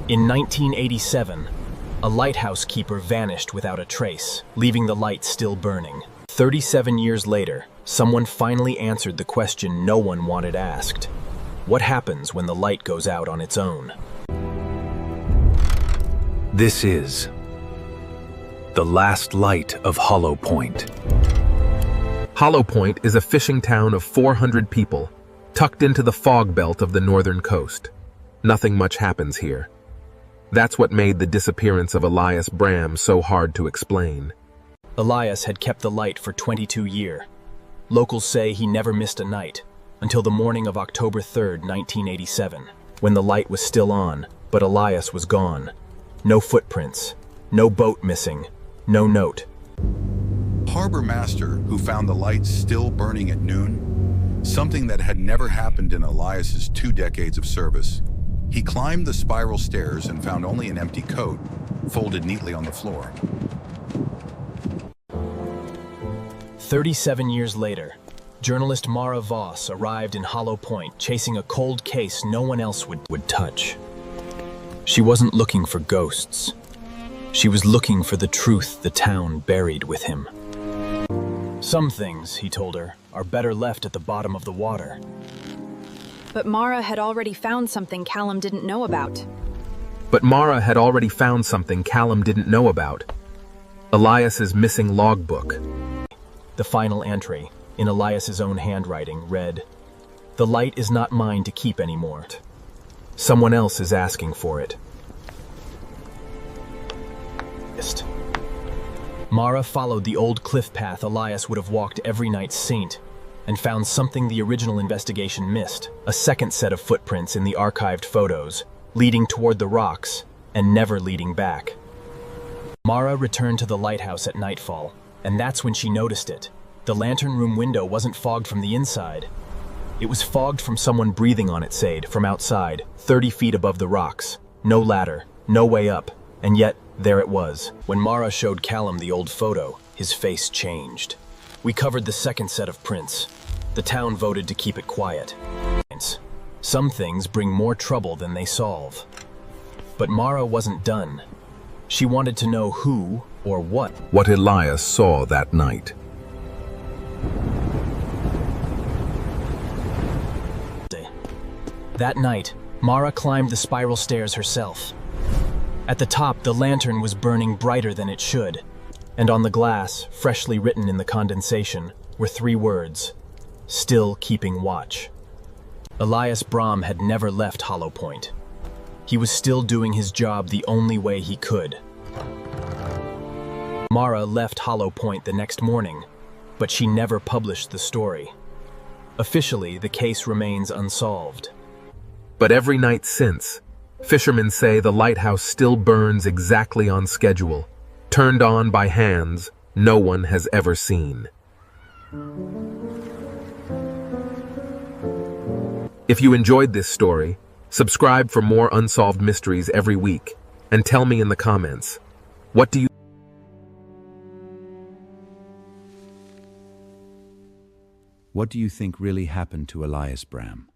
In 1987, a lighthouse keeper vanished without a trace, leaving the light still burning. 37 years later, someone finally answered the question no one wanted asked. What happens when the light goes out on its own? This is the last light of Hollow Point. Hollow Point is a fishing town of 400 people, tucked into the fog belt of the northern coast. Nothing much happens here. That's what made the disappearance of Elias Bram so hard to explain. Elias had kept the light for 22 years. Locals say he never missed a night, until the morning of October 3rd, 1987, when the light was still on, but Elias was gone. No footprints, no boat missing, no note. Harbor master who found the light still burning at noon, something that had never happened in Elias's 2 decades of service. He climbed the spiral stairs and found only an empty coat, folded neatly on the floor. 37 years later, journalist Mara Voss arrived in Hollow Point chasing a cold case no one else would touch. She wasn't looking for ghosts. She was looking for the truth the town buried with him. Some things, he told her, are better left at the bottom of the water. But Mara had already found something Callum didn't know about. Elias's missing logbook. The final entry, in Elias's own handwriting, read, "The light is not mine to keep anymore. Someone else is asking for it." Mara followed the old cliff path Elias would have walked every night since, and found something the original investigation missed, a second set of footprints in the archived photos, leading toward the rocks and never leading back. Mara returned to the lighthouse at nightfall, and that's when she noticed it. The lantern room window wasn't fogged from the inside. It was fogged from someone breathing on its side from outside, 30 feet above the rocks. No ladder, no way up, and yet there it was. When Mara showed Callum the old photo, his face changed. "We covered the second set of prints. The town voted to keep it quiet. Some things bring more trouble than they solve." But Mara wasn't done. She wanted to know who or what Elias saw that night. That night, Mara climbed the spiral stairs herself. At the top, the lantern was burning brighter than it should, and on the glass, freshly written in the condensation, were 3 words: "Still keeping watch." Elias Bram had never left Hollow Point. He was still doing his job the only way he could. Mara left Hollow Point the next morning, but she never published the story. Officially, the case remains unsolved. But every night since, fishermen say the lighthouse still burns exactly on schedule, turned on by hands no one has ever seen. If you enjoyed this story, subscribe for more unsolved mysteries every week, and tell me in the comments, what do What do you think really happened to Elias Bram?